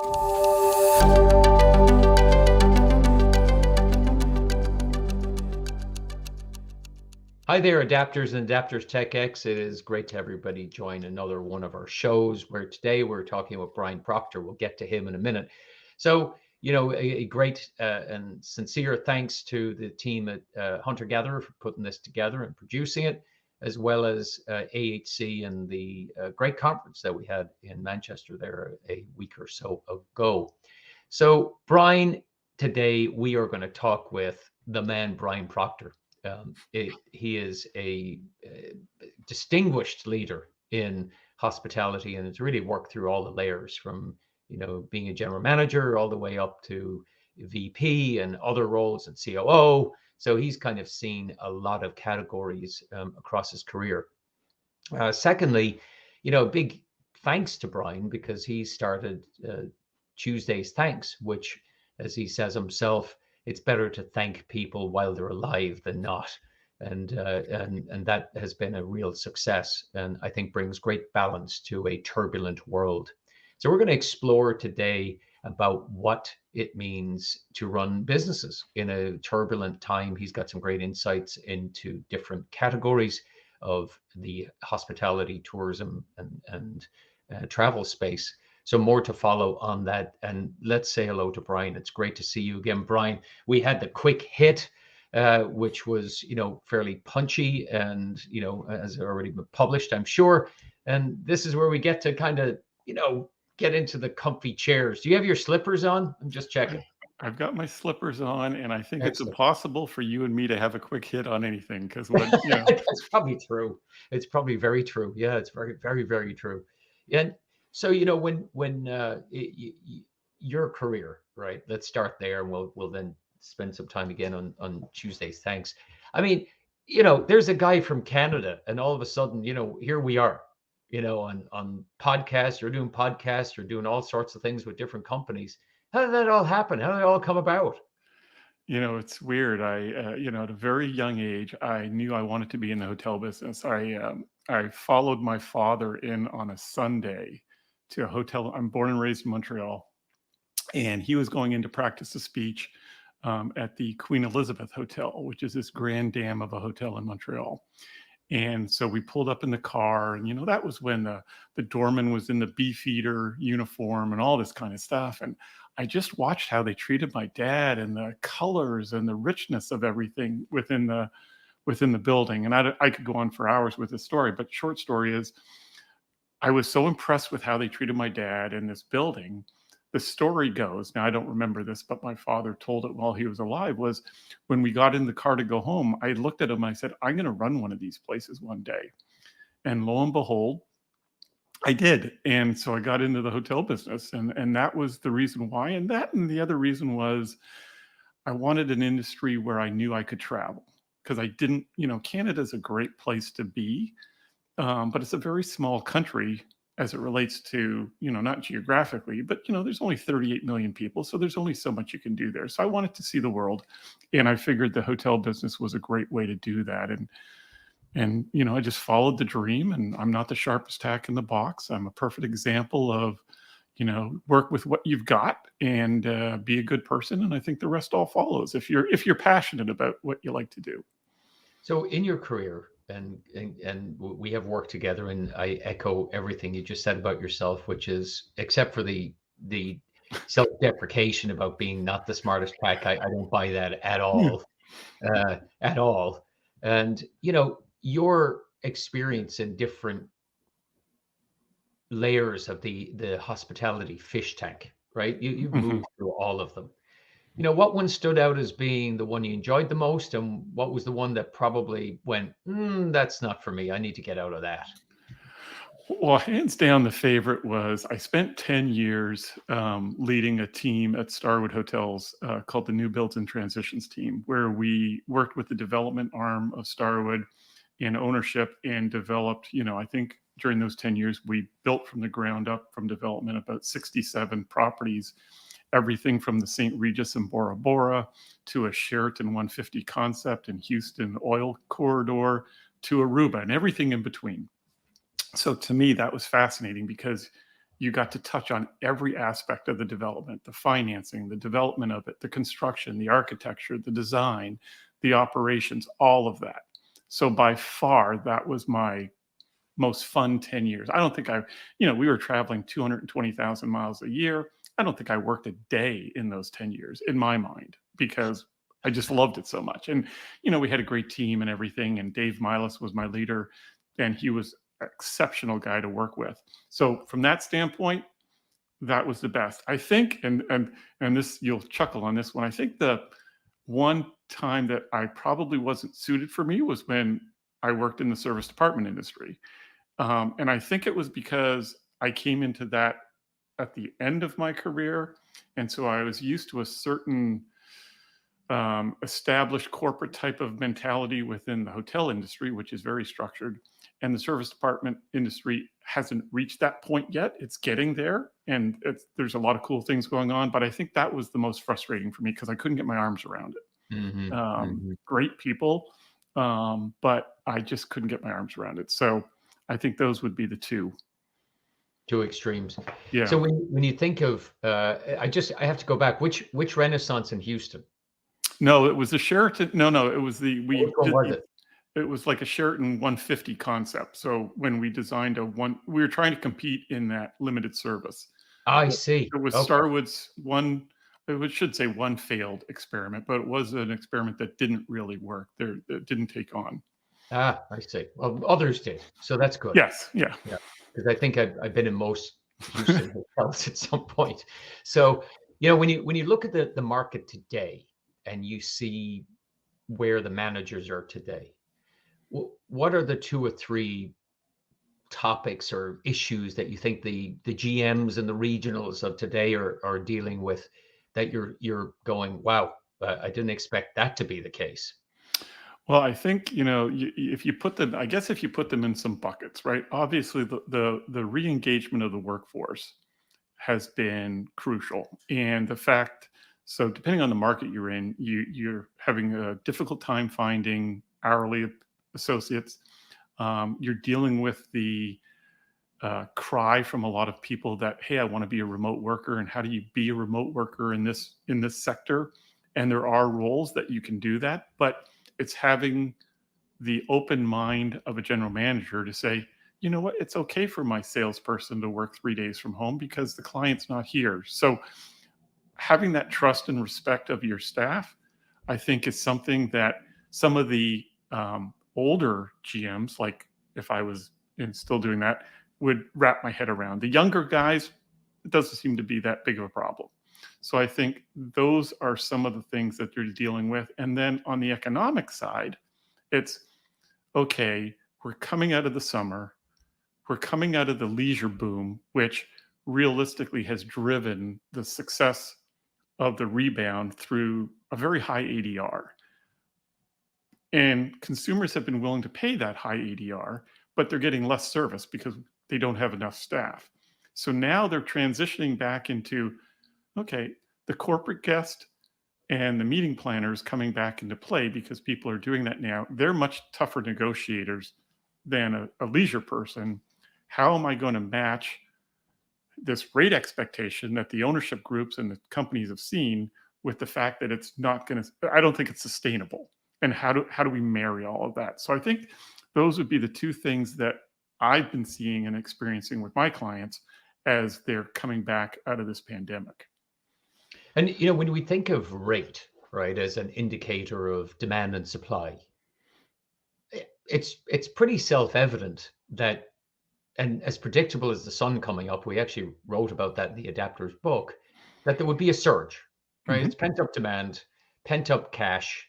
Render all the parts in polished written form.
Hi there, adapters and adapters TechX. It is great to have everybody join another one of our shows where today we're talking about Brian Proctor. We'll get to him in a minute. So, a great and sincere thanks to the team at Hunter Gatherer for putting this together and producing it, as well as AHC and the great conference that we had in Manchester there a week or so ago. So, Brian, today we are going to talk with the man, Brian Proctor. He is a distinguished leader in hospitality and has really worked through all the layers from, being a general manager all the way up to VP and other roles and COO. So he's kind of seen a lot of categories across his career. Secondly, big thanks to Brian because he started Tuesday's Thanks, which, as he says himself, it's better to thank people while they're alive than not. And that has been a real success and I think brings great balance to a turbulent world. So we're going to explore today about what it means to run businesses in a turbulent time. He's got some great insights into different categories of the hospitality, tourism, and travel space. So more to follow on that. And let's say hello to Brian. It's great to see you again, Brian. We had the quick hit, which was, fairly punchy and, has already been published, I'm sure. And this is where we get to kind of, get into the comfy chairs. Do you have your slippers on? I'm just checking. I've got my slippers on, and I think it's Excellent. impossible for you and me to have a quick hit on anything because That's probably true. It's probably very true. Yeah, it's very, very, very true. And so, when your career, right? Let's start there, and we'll then spend some time again on Tuesday's Thanks. I mean, there's a guy from Canada, and all of a sudden, here we are, on podcasts, or doing podcasts, or doing all sorts of things with different companies. How did that all happen? How did it all come about? It's weird. At a very young age, I knew I wanted to be in the hotel business. I followed my father in on a Sunday to a hotel. I'm born and raised in Montreal, and he was going in to practice a speech at the Queen Elizabeth Hotel, which is this grand dam of a hotel in Montreal. And so we pulled up in the car, and that was when the doorman was in the Beefeater uniform and all this kind of stuff. And I just watched how they treated my dad and the colors and the richness of everything within the building. And I could go on for hours with this story, but short story is I was so impressed with how they treated my dad in this building. The story goes, now I don't remember this, but my father told it while he was alive, was when we got in the car to go home, I looked at him, I said, I'm going to run one of these places one day. And lo and behold, I did. And so I got into the hotel business, and that was the reason why. And the other reason was I wanted an industry where I knew I could travel because I didn't, Canada's a great place to be, but it's a very small country as it relates to, not geographically, but, there's only 38 million people. So there's only so much you can do there. So I wanted to see the world. And I figured the hotel business was a great way to do that. And I just followed the dream, and I'm not the sharpest tack in the box. I'm a perfect example of, work with what you've got and be a good person. And I think the rest all follows if you're passionate about what you like to do. So in your career, and we have worked together, and I echo everything you just said about yourself, which is, except for the self-deprecation about being not the smartest pack, I don't buy that at all, at all. And your experience in different layers of the hospitality fish tank, right? You've moved through all of them. What one stood out as being the one you enjoyed the most, and what was the one that probably went, that's not for me. I need to get out of that. Well, hands down, the favorite was I spent 10 years leading a team at Starwood Hotels called the New Builds and Transitions team, where we worked with the development arm of Starwood in ownership and developed, I think during those 10 years, we built from the ground up from development about 67 properties. Everything from the St. Regis in Bora Bora to a Sheraton 150 concept in Houston oil corridor to Aruba and everything in between. So to me, that was fascinating because you got to touch on every aspect of the development, the financing, the development of it, the construction, the architecture, the design, the operations, all of that. So by far, that was my most fun 10 years. I don't think we were traveling 220,000 miles a year. I don't think I worked a day in those 10 years in my mind because I just loved it so much. And, we had a great team and everything. And Dave Milas was my leader, and he was an exceptional guy to work with. So from that standpoint, that was the best. I think, and this, you'll chuckle on this one. I think the one time that I probably wasn't suited for me was when I worked in the service department industry. And I think it was because I came into that at the end of my career. And so I was used to a certain established corporate type of mentality within the hotel industry, which is very structured. And the service department industry hasn't reached that point yet. It's getting there, and there's a lot of cool things going on. But I think that was the most frustrating for me because I couldn't get my arms around it. Great people, but I just couldn't get my arms around it. So I think those would be the two extremes. Yeah. So when you think of, I have to go back. Which Renaissance in Houston? No, it was the Sheraton. No, it was the Which one was it? It was like a Sheraton 150 concept. So when we designed we were trying to compete in that limited service. I see. It was Okay. Starwood's one. I should say one failed experiment, but it was an experiment that didn't really work. It didn't take on. I see. Well, others did, so that's good. Yes, yeah. Because I think I've been in most Houston hotels at some point. So when you look at the market today and you see where the managers are today, what are the 2 or 3 topics or issues that you think the GMs and the regionals of today are dealing with that you're going, wow, I didn't expect that to be the case? Well, I think, if you put them, I guess if you put them in some buckets, right? Obviously, the re-engagement of the workforce has been crucial. And the fact, so depending on the market you're in, you're having a difficult time finding hourly associates. You're dealing with the cry from a lot of people that, hey, I want to be a remote worker. And how do you be a remote worker in this sector? And there are roles that you can do that, but it's having the open mind of a general manager to say, you know what, it's okay for my salesperson to work 3 days from home because the client's not here. So having that trust and respect of your staff, I think, is something that some of the older GMs, like if I was still doing that, would wrap my head around. The younger guys, it doesn't seem to be that big of a problem. So I think those are some of the things that they're dealing with. And then on the economic side, it's okay, we're coming out of the summer, we're coming out of the leisure boom, which realistically has driven the success of the rebound through a very high ADR. And consumers have been willing to pay that high ADR, but they're getting less service because they don't have enough staff. So now they're transitioning back into, okay, the corporate guest and the meeting planners coming back into play because people are doing that now. They're much tougher negotiators than a leisure person. How am I going to match this rate expectation that the ownership groups and the companies have seen with the fact that it's not going to, I don't think it's sustainable. And how do we marry all of that? So I think those would be the 2 things that I've been seeing and experiencing with my clients as they're coming back out of this pandemic. And when we think of rate, right, as an indicator of demand and supply, it's pretty self-evident that, and as predictable as the sun coming up, we actually wrote about that in the Adapters book, that there would be a surge, right? It's pent up demand, pent up cash,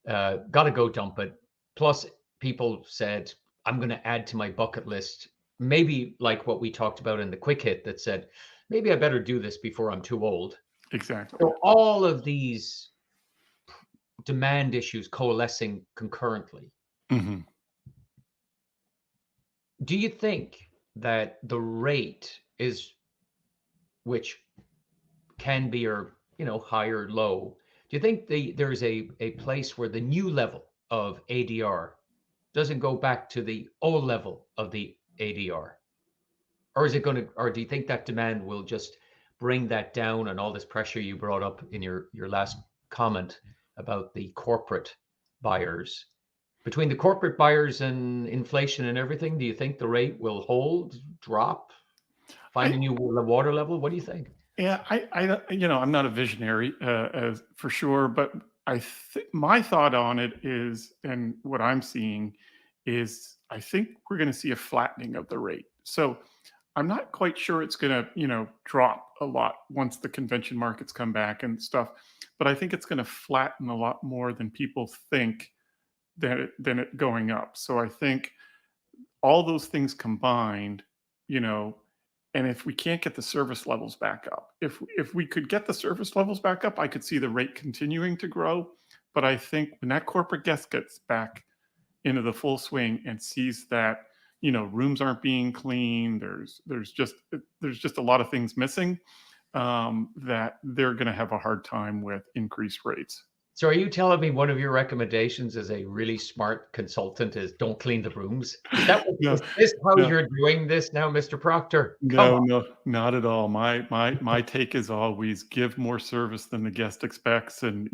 got to go dump it. Plus, people said, I'm going to add to my bucket list, maybe like what we talked about in the quick hit that said, maybe I better do this before I'm too old. Exactly. So all of these demand issues coalescing concurrently. Do you think that the rate is, which can be, or high or low, do you think there's a place where the new level of ADR doesn't go back to the old level of the ADR? Or is it going to, or do you think that demand will just bring that down and all this pressure you brought up in your last comment about the corporate buyers? Between the corporate buyers and inflation and everything, do you think the rate will hold, drop, find a I new water level? What do you think? Yeah, I'm not a visionary, as for sure, but my thought on it is, and what I'm seeing is, I think we're going to see a flattening of the rate. So I'm not quite sure it's going to, drop a lot once the convention markets come back and stuff, but I think it's going to flatten a lot more than people think than it going up. So I think all those things combined, you know, and if we can't get the service levels back up, if we could get the service levels back up, I could see the rate continuing to grow. But I think when that corporate guest gets back into the full swing and sees that, rooms aren't being cleaned, there's just a lot of things missing, that they're going to have a hard time with increased rates. So are you telling me one of your recommendations as a really smart consultant is don't clean the rooms? Is that what, No, is this how no. you're doing this now, Mr. Proctor? Come No, on. no, not at all. My take is always give more service than the guest expects, and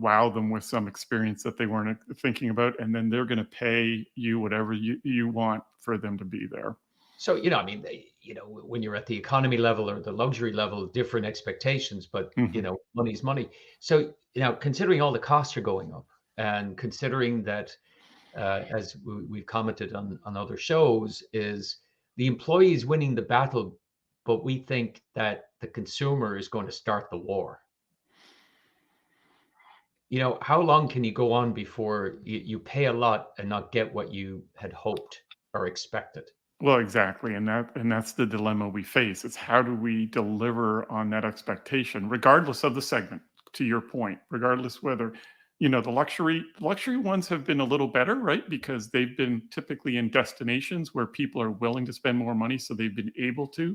wow them with some experience that they weren't thinking about, and then they're going to pay you whatever you want for them to be there. So, I mean, when you're at the economy level or the luxury level, different expectations, but, Hmm. money's money. So, considering all the costs are going up and considering that, as we've commented on other shows, is the employee is winning the battle, but we think that the consumer is going to start the war. How long can you go on before you pay a lot and not get what you had hoped or expected? Well, exactly, and that's the dilemma we face. It's how do we deliver on that expectation, regardless of the segment. To your point, regardless whether the luxury ones have been a little better, right? Because they've been typically in destinations where people are willing to spend more money, so they've been able to.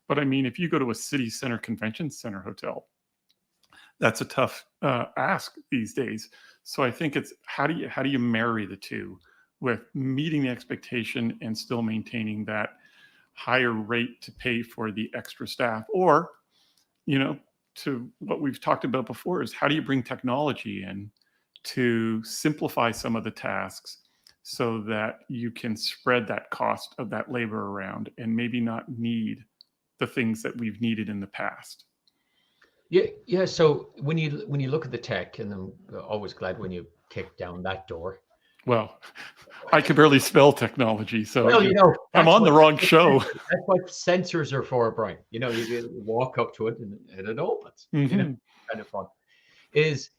But I mean, if you go to a city center convention center hotel, that's a tough ask these days. So I think it's how do you marry the two with meeting the expectation and still maintaining that higher rate to pay for the extra staff, or you know to what we've talked about before, is how do you bring technology in to simplify some of the tasks so that you can spread that cost of that labor around and maybe not need the things that we've needed in the past. Yeah, yeah. So when you look at the tech, and I'm always glad when you kick down that door. Well, I can barely spell technology, so Well, I'm on the wrong show. that's what sensors are for, Brian. You walk up to it and it opens. Hmm. Kind of fun. Is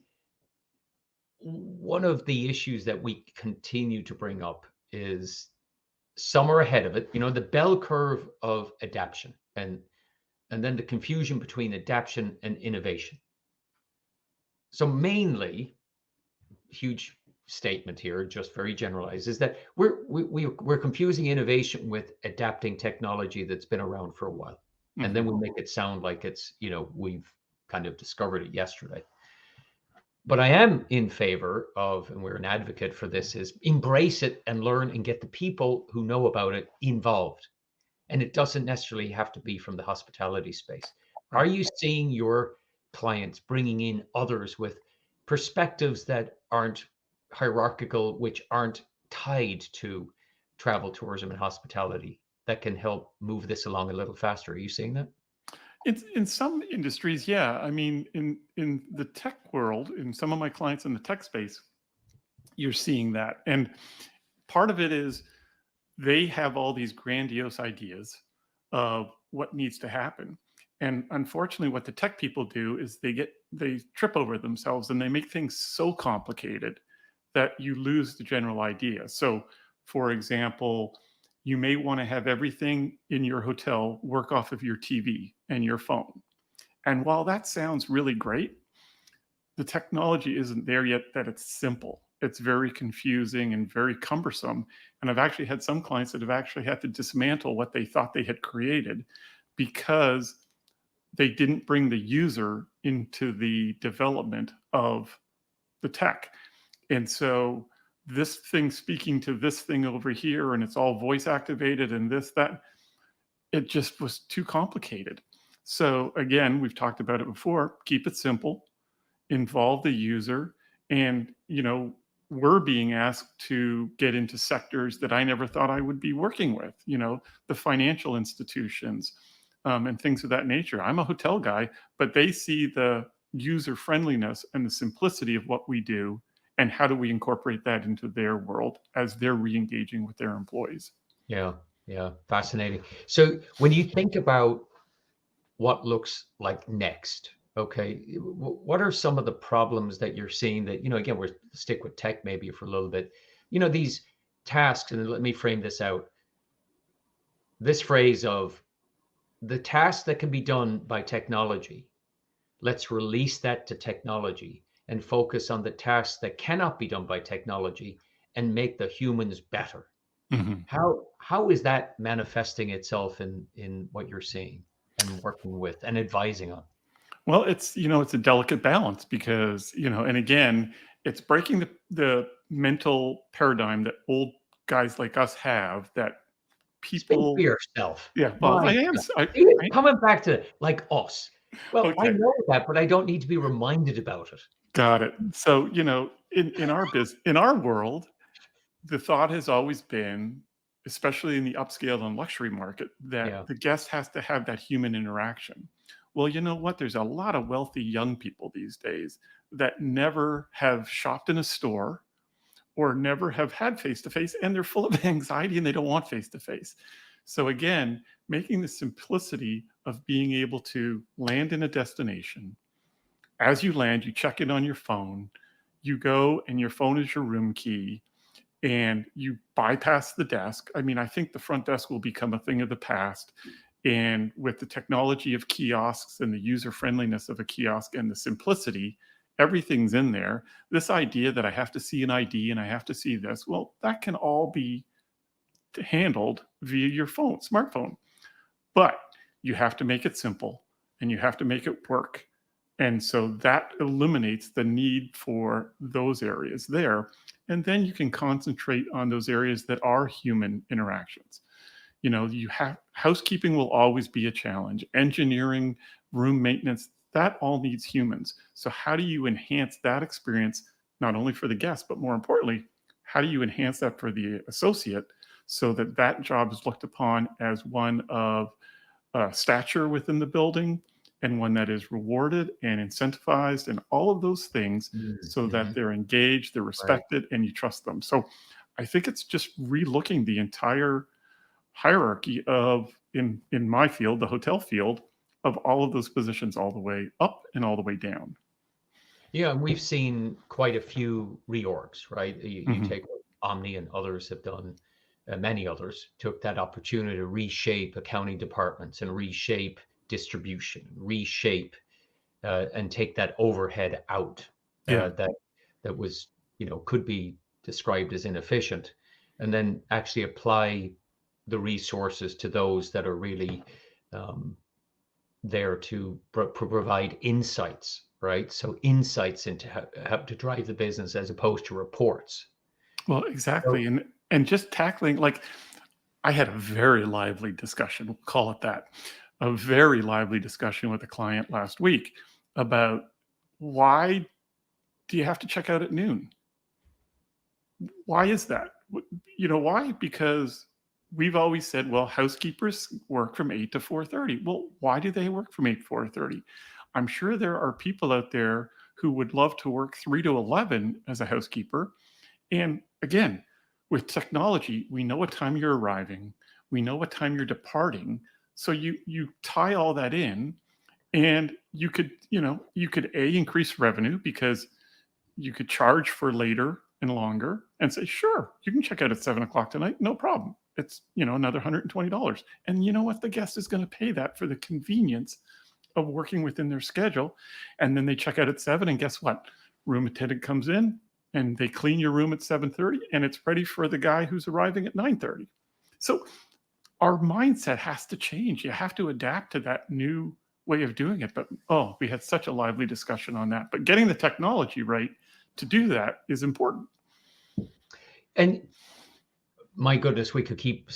one of the issues that we continue to bring up is some are ahead of it. The bell curve of adaption and then the confusion between adaption and innovation. So mainly, huge statement here, just very generalized, is that we're confusing innovation with adapting technology that's been around for a while, and then Hmm. we make it sound like it's we've kind of discovered it yesterday. But I am in favor of, and we're an advocate for this, is embrace it and learn and get the people who know about it involved. And it doesn't necessarily have to be from the hospitality space. Are Right. you seeing your clients bringing in others with perspectives that aren't hierarchical, which aren't tied to travel, tourism, and hospitality that can help move this along a little faster? Are you seeing that? It's in some industries, yeah. I mean, in the tech world, in some of my clients in the tech space, you're seeing that. And part of it is they have all these grandiose ideas of what needs to happen. And unfortunately, what the tech people do is they trip over themselves and they make things so complicated that you lose the general idea. So, for example, you may want to have everything in your hotel work off of your TV and your phone. And while that sounds really great, the technology isn't there yet that it's simple. It's very confusing and very cumbersome. And I've actually had some clients that have actually had to dismantle what they thought they had created because they didn't bring the user into the development of the tech. And so this thing speaking to this thing over here, and it's all voice activated and this, that, it just was too complicated. So again, we've talked about it before, keep it simple, involve the user, and we're being asked to get into sectors that I never thought I would be working with, the financial institutions, and things of that nature. I'm a hotel guy, but they see the user friendliness and the simplicity of what we do, and how do we incorporate that into their world as they're re-engaging with their employees. Yeah, yeah, fascinating. So when you think about what looks like next, okay, what are some of the problems that you're seeing that, again, we're stick with tech maybe for a little bit, these tasks, and let me frame this out. This phrase of the tasks that can be done by technology, let's release that to technology and focus on the tasks that cannot be done by technology and make the humans better. Mhm. How is that manifesting itself in what you're seeing and working with and advising on? Well, it's a delicate balance because, and again, it's breaking the mental paradigm that old guys like us have that Speak for people. yourself. Yeah, well, My I am. God. See, I coming back to like us. Well, I okay, know that, but I don't need to be reminded about it. got it. So, in our world, the thought has always been, especially in the upscale and luxury market, that Yeah. the guest has to have that human interaction. Well, you know what? There's a lot of wealthy young people these days that never have shopped in a store or never have had face to face, and they're full of anxiety and they don't want face to face. So, again, making the simplicity of being able to land in a destination. As you land, you check in on your phone, you go, and your phone is your room key, and you bypass the desk. I mean, I think the front desk will become a thing of the past. And with the technology of kiosks and the user friendliness of a kiosk and the simplicity, everything's in there. This idea that I have to see an ID and I have to see this, well, that can all be handled via your phone, smartphone. But you have to make it simple and you have to make it work. And so that eliminates the need for those areas there. And then you can concentrate on those areas that are human interactions. You have housekeeping will always be a challenge. Engineering, room maintenance, that all needs humans. So how do you enhance that experience not only for the guest, but more importantly, how do you enhance that for the associate so that that job is looked upon as one of stature within the building and one that is rewarded and incentivized and all of those things so that Mhm. they're engaged, they're Right. respected, and you trust them. So I think it's just relooking the entire hierarchy of in my field, the hotel field, of all of those positions all the way up and all the way down. Yeah, and we've seen quite a few reorgs, right? You Mhm. take what Omni and others have done, many others took that opportunity to reshape accounting departments and reshape distribution, reshape and take that overhead out Yeah. that was, could be described as inefficient, and then actually apply the resources to those that are really um, there to provide insights, right? So insights into how to drive the business as opposed to reports. Well, So, exactly. And just tackling like I had a very lively discussion, we'll call it that, a very lively discussion with a client last week about why do you have to check out at noon? Why is that? Why? Because we've always said, well, housekeepers work from 8 to 4:30. Well, why do they work from 8 to 4:30? I'm sure there are people out there who would love to work 3 to 11 as a housekeeper. And again, with technology, we know what time you're arriving, we know what time you're departing. So you tie all that in, and you could increase revenue because you could charge for later and longer and say, sure, you can check out at 7 o'clock tonight, no problem. It's another $120. And you know what? The guest is going to pay that for the convenience of working within their schedule. And then they check out at 7, and guess what? Room attendant comes in and they clean your room at 7:30, and it's ready for the guy who's arriving at 9:30. So our mindset has to change. You have to adapt to that new way of doing it. But oh, we had such a lively discussion on that. But getting the technology right to do that is important. and my goodness, we could keep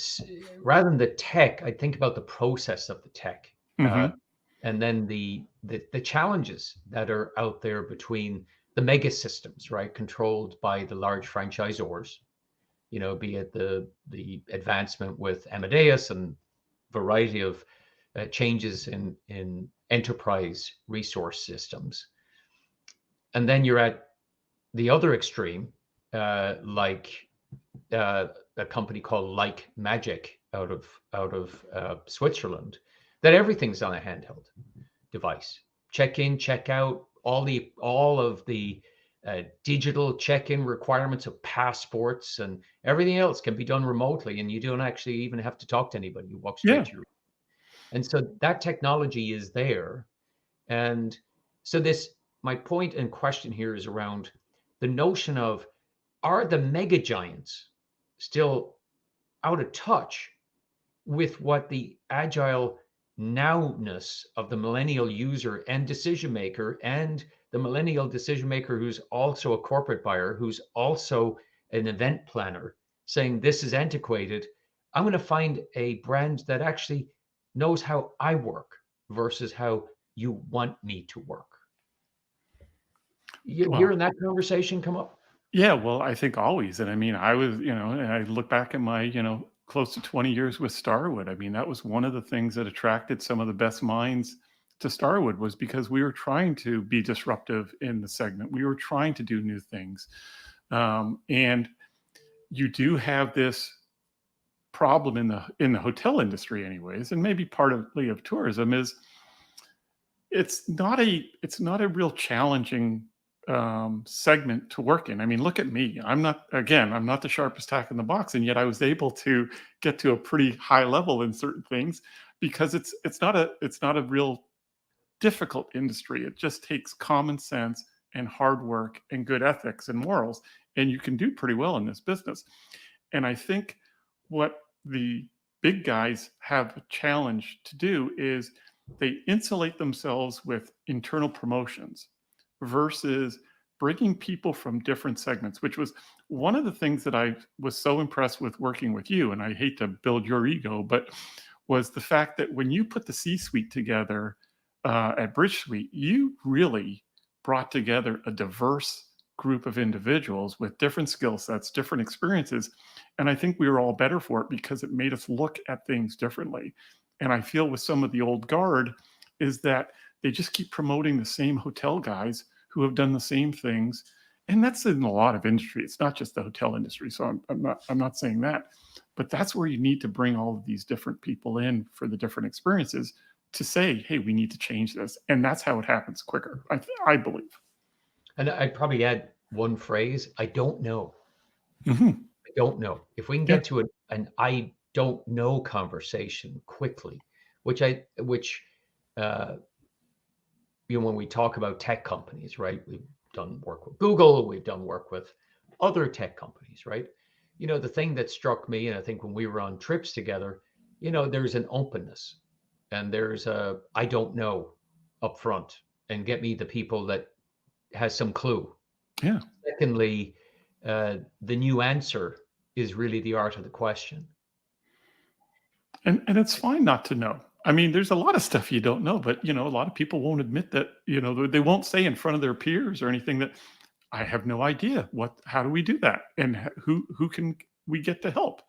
rather than the tech, I think about the process of the tech, uh, Hmm. and then the challenges that are out there between the mega systems, right, controlled by the large franchisors. Be it the advancement with Amadeus and variety of changes in enterprise resource systems, and then you're at the other extreme, like a company called Like Magic out of Switzerland, that everything's on a handheld device. Check in, check out, all of the digital check-in requirements of passports and everything else can be done remotely, and you don't actually even have to talk to anybody. You walk straight Yeah. to your. And so that technology is there, and so this my point and question here is around the notion of, are the mega giants still out of touch with what the agile nowness of the millennial user and decision maker, and the millennial decision maker who's also a corporate buyer, who's also an event planner, saying this is antiquated. I'm going to find a brand that actually knows how I work versus how you want me to work. You Well, hearing that conversation come up? yeah, well, I think always. And I mean, I was, and I look back at my, close to 20 years with Starwood. I mean, that was one of the things that attracted some of the best minds to Starwood, was because we were trying to be disruptive in the segment. We were trying to do new things. And you do have this problem in the hotel industry anyways, and maybe partly of tourism, is it's not a real challenging segment to work in. I mean, look at me. I'm not the sharpest tack in the box, and yet I was able to get to a pretty high level in certain things, because it's not a real difficult industry. It just takes common sense and hard work and good ethics and morals, and you can do pretty well in this business. And I think what the big guys have a challenge to do is they insulate themselves with internal promotions versus bringing people from different segments, which was one of the things that I was so impressed with working with you. And I hate to build your ego, but was the fact that when you put the C suite together at Bridge Suite, you really brought together a diverse group of individuals with different skill sets, different experiences. And I think we were all better for it because it made us look at things differently. And I feel with some of the old guard is that they just keep promoting the same hotel guys who have done the same things. And that's in a lot of industry. It's not just the hotel industry. So I'm not saying that, but that's where you need to bring all of these different people in for the different experiences to say, hey, we need to change this. And that's how it happens quicker, I believe. And I'd probably add one phrase: I don't know. Hmm. I don't know. If we can Yeah. get to an I don't know conversation quickly, which uh, when we talk about tech companies, right? We've done work with Google, we've done work with other tech companies, right? The thing that struck me, and I think when we were on trips together, there's an openness, and there's a I don't know up front, and get me the people that has some clue. Yeah. Secondly, the new answer is really the art of the question. And it's fine not to know. I mean, there's a lot of stuff you don't know, but a lot of people won't admit that, they won't say in front of their peers or anything that I have no idea how do we do that? And who can we get to help?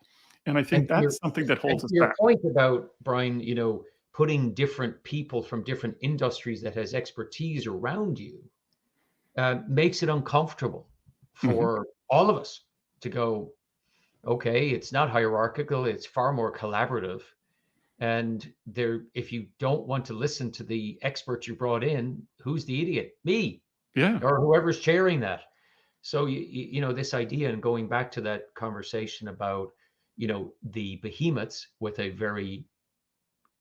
And I And think to your that's something that and holds to us your back. point about, Brian, putting different people from different industries that has expertise around you, makes it uncomfortable Mhm. for all of us to go, okay, it's not hierarchical, it's far more collaborative. And there, if you don't want to listen to the experts you brought in, who's the idiot? Me, Yeah. or whoever's chairing that. So this idea, and going back to that conversation about the behemoths with a very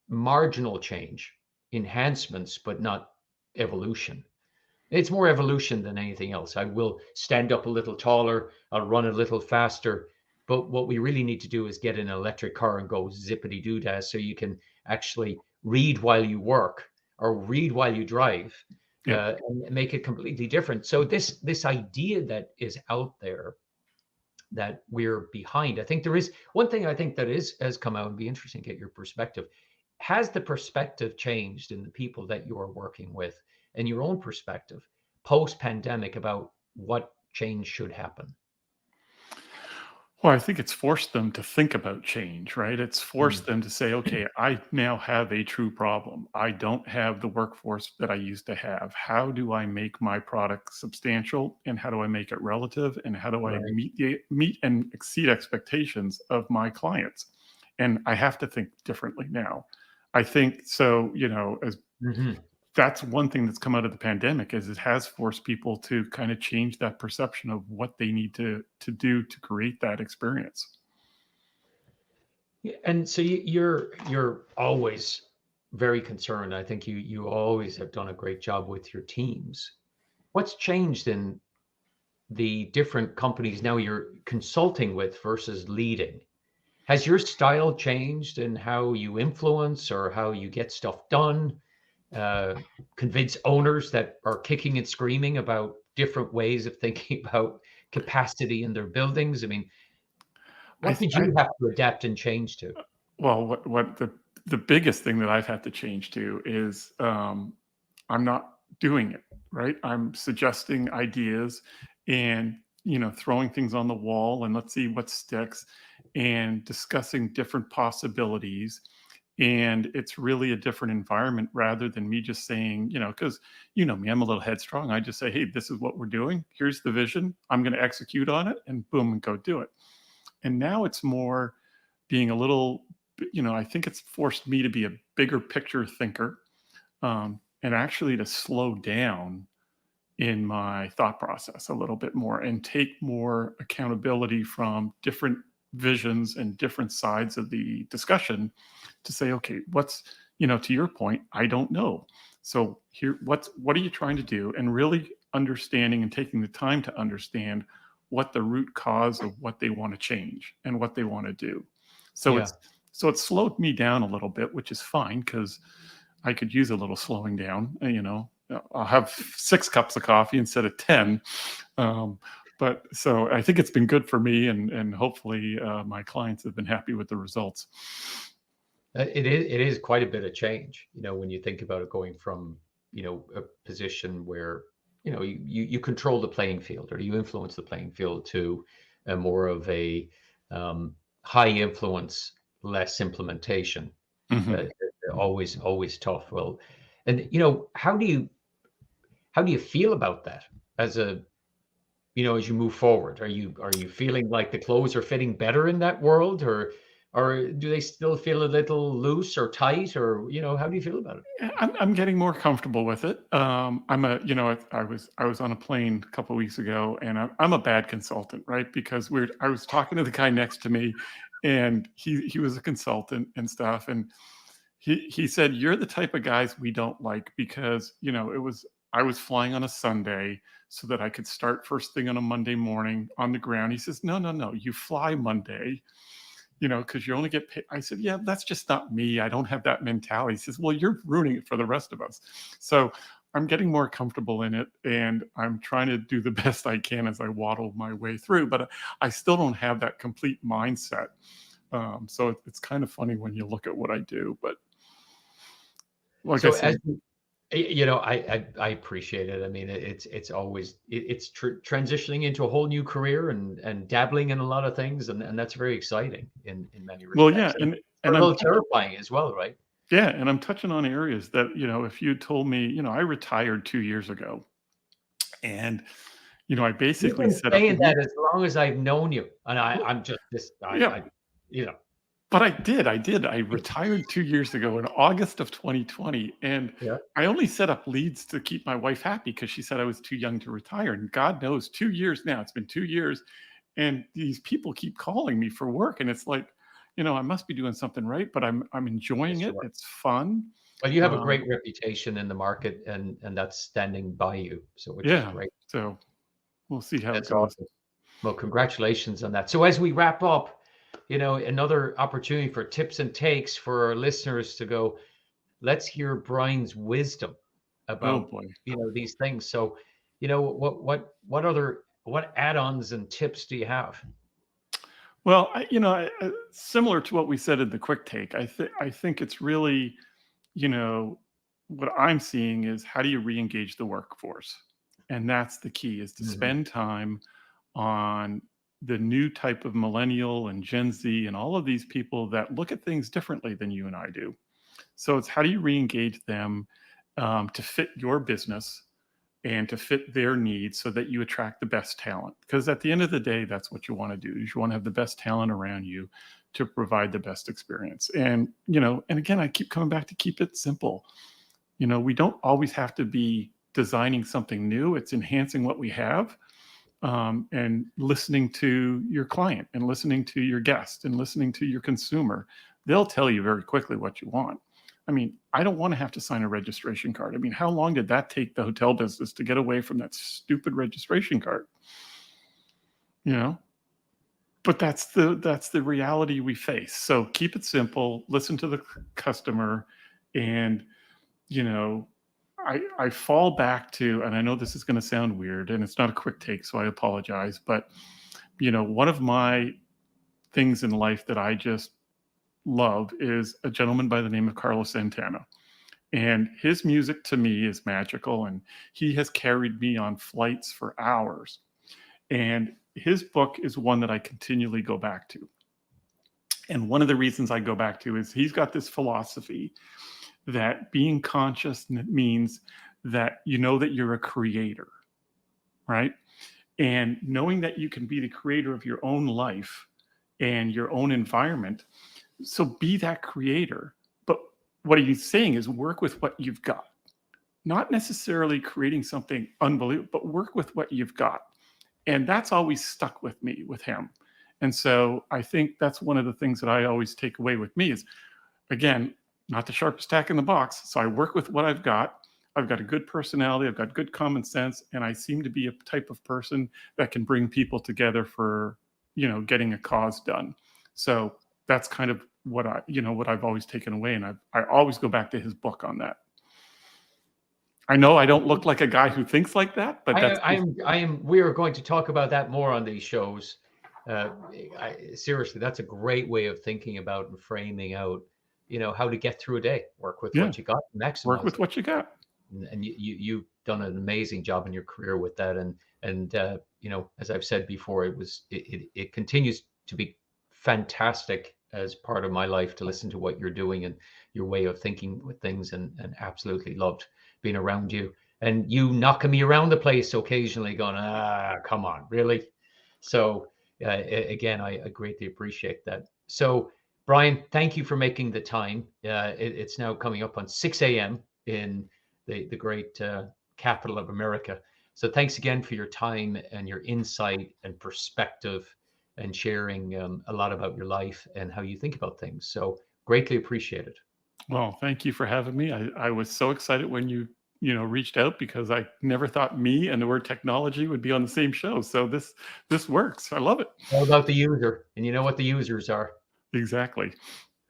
marginal change, enhancements, but not evolution. It's more evolution than anything else. I will stand up a little taller, I'll run a little faster. But what we really need to do is get an electric car and go zippity doo dah, so you can actually read while you work or read while you drive, Yeah. and make it completely different. So this idea that is out there that we're behind. I think there is one thing I think that is has come out and be interesting to get your perspective. Has the perspective changed in the people that you're working with and your own perspective post pandemic about what change should happen? Well, I think it's forced them to think about change, right? It's Mm, forced them to say, okay, I now have a true problem. I don't have the workforce that I used to have. How do I make my product substantial, and how do I make it relative, and how do I right. meet and exceed expectations of my clients? And I have to think differently now. I think so, as Hmm. that's one thing that's come out of the pandemic is it has forced people to kind of change that perception of what they need to do to create that experience. Yeah, and so you're always very concerned. I think you always have done a great job with your teams. What's changed in the different companies now you're consulting with versus leading? Has your style changed in how you influence or how you get stuff done? Uh, convince owners that are kicking and screaming about different ways of thinking about capacity in their buildings? I mean, I, what did I you have to adapt and change to? well, what the biggest thing that I've had to change to is I'm not doing it right. I'm suggesting ideas and throwing things on the wall and let's see what sticks and discussing different possibilities. And it's really a different environment rather than me just saying, because me, I'm a little headstrong. I just say, hey, this is what we're doing. Here's the vision. I'm going to execute on it and boom, and go do it. And now it's more being a little, I think it's forced me to be a bigger picture thinker, and actually to slow down in my thought process a little bit more and take more accountability from different visions and different sides of the discussion to say, okay, to your point, I don't know. So here, what are you trying to do? And really understanding and taking the time to understand what the root cause of what they want to change and what they want to do. So Yeah. it's slowed me down a little bit, which is fine because I could use a little slowing down. I'll have 6 cups of coffee instead of 10. Um, but so I think it's been good for me, and hopefully my clients have been happy with the results. It is quite a bit of change, when you think about it going from, a position where, you control the playing field or you influence the playing field to a more of a high influence, less implementation. Hmm. Uh, always tough. Well, and how do you feel about that as as you move forward? Are you feeling like the clothes are fitting better in that world, or do they still feel a little loose or tight, or how do you feel about it? I'm getting more comfortable with it. I'm a you know I was on a plane a couple of weeks ago, and I'm a bad consultant, right? Because I was talking to the guy next to me, and he was a consultant and stuff, and he said, "You're the type of guys we don't like because, I was flying on a Sunday so that I could start first thing on a Monday morning on the ground." He says, "No, no, no. You fly Monday, because you only get paid." I said, "Yeah, that's just not me. I don't have that mentality." He says, "Well, you're ruining it for the rest of us." So I'm getting more comfortable in it, and I'm trying to do the best I can as I waddle my way through. But I still don't have that complete mindset. So it's kind of funny when you look at what I do. But like I So as said, I appreciate it. I mean, it's always it's transitioning into a whole new career and dabbling in a lot of things, and that's very exciting in many well, yeah, respects, and and a little terrifying as well, right? yeah, and I'm touching on areas that if you told me, I retired 2 years ago, and I You've basically been set up saying lead. that as long as I've known you, and I'm just this Yeah, you know but I did. I retired 2 years ago in August of 2020, and yeah. I only set up leads to keep my wife happy because she said I was too young to retire. And God knows, 2 years now. It's been 2 years, and these people keep calling me for work, and it's like, I must be doing something right, but I'm enjoying Yes, you it. are. It's fun. Well, you have a Um, great reputation in the market, and that's standing by you, so which is yeah, great. so we'll see how it That's goes. awesome. Well, congratulations on that. So as we wrap up, another opportunity for tips and takes for our listeners to go, let's hear Brian's wisdom Oh about, boy. these things. So, what add-ons and tips do you have? Well, similar to what we said in the quick take, I think it's really, you know, what I'm seeing is how do you re-engage the workforce? And that's the key is to Hmm. spend time on the new type of millennial and Gen Z and all of these people that look at things differently than you and I do. So it's how do you re-engage them to fit your business and to fit their needs so that you attract the best talent. Because at the end of the day, that's what you want to do. You want to have the best talent around you to provide the best experience. And, and again, I keep coming back to keep it simple. We don't always have to be designing something new. It's enhancing what we have, and listening to your client and listening to your guest and listening to your consumer. They'll tell you very quickly what you want. I mean, I don't want to have to sign a registration card. I mean, how long did that take the hotel business to get away from that stupid registration card? You know, but that's the reality we face. So keep it simple, listen to the customer, and you know, I fall back to, and I know this is going to sound weird, and it's not a quick take, so I apologize, but one of my things in life that I just love is a gentleman by the name of Carlos Santana. And his music to me is magical, and he has carried me on flights for hours. And his book is one that I continually go back to. And one of the reasons I go back to is he's got this philosophy that being conscious means that you know that you're a creator, right? And knowing that you can be the creator of your own life and your own environment. So be that creator. But what he's saying is work with what you've got, not necessarily creating something unbelievable, but work with what you've got. And that's always stuck with me with him. And so I think that's one of the things that I always take away with me is, again, not the sharpest tack in the box. So I work with what I've got. I've got a good personality. I've got good common sense. And I seem to be a type of person that can bring people together for, getting a cause done. So that's kind of what I've always taken away. And I always go back to his book on that. I know I don't look like a guy who thinks like that, but that's I am. We are going to talk about that more on these shows. Seriously, that's a great way of thinking about and framing out, how to get through a day. Work with yeah, what you got, work maximize with it. what you got. And you've done an amazing job in your career with that. And as I've said before, it continues to be fantastic as part of my life to listen to what you're doing and your way of thinking with things, and absolutely loved being around you and you knocking me around the place occasionally going, come on, really? So again, I greatly appreciate that. So Brian, thank you for making the time. It's now coming up on 6 a.m. in the great capital of America. So thanks again for your time and your insight and perspective and sharing a lot about your life and how you think about things. So greatly appreciate it. Well, thank you for having me. I was so excited when you reached out because I never thought me and the word technology would be on the same show. So this works. I love it. All about the user, and you know what the users are. Exactly.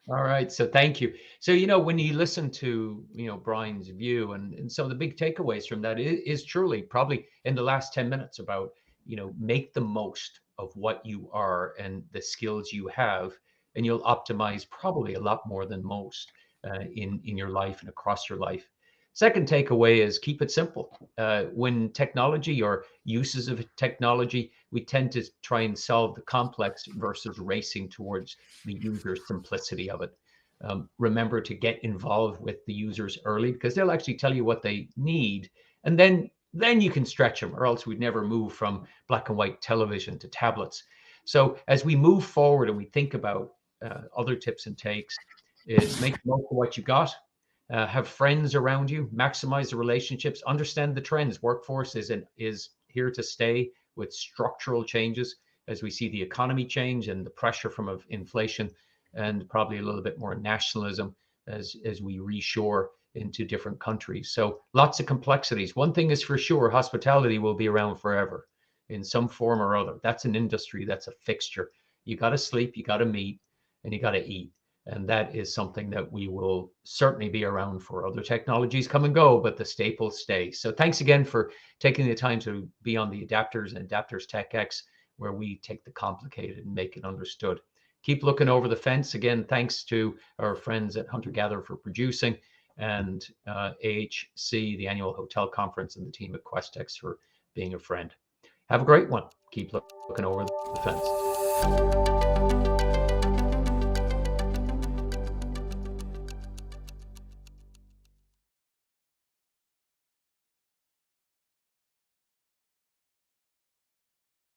All right, so thank you. So when you listen to Brian's view, and so the big takeaways from that is truly probably in the last 10 minutes about make the most of what you are and the skills you have, and you'll optimize probably a lot more than most in your life and across your life. Second takeaway is keep it simple. When technology or uses of technology, we tend to try and solve the complex versus racing towards the user simplicity of it. Remember to get involved with the users early because they'll actually tell you what they need, and then you can stretch them, or else we'd never move from black and white television to tablets. So as we move forward and we think about other tips and takes, is make the most of what you got. Have friends around you, maximize the relationships, understand the trends. Workforce is here to stay with structural changes as we see the economy change and the pressure from of inflation and probably a little bit more nationalism as we reshore into different countries. So lots of complexities. One thing is for sure, hospitality will be around forever in some form or other. That's an industry, that's a fixture. You got to sleep, you got to meet, and you got to eat. And that is something that we will certainly be around for. Other technologies come and go, but the staples stay. So thanks again for taking the time to be on the Adapters and Adapters TechX. where we take the complicated and make it understood. Keep looking over the fence. Again, thanks to our friends at Hunter Gatherer for producing, and AHC, the annual hotel conference, and the team at Questex for being a friend. Have a great one. Keep looking over the fence.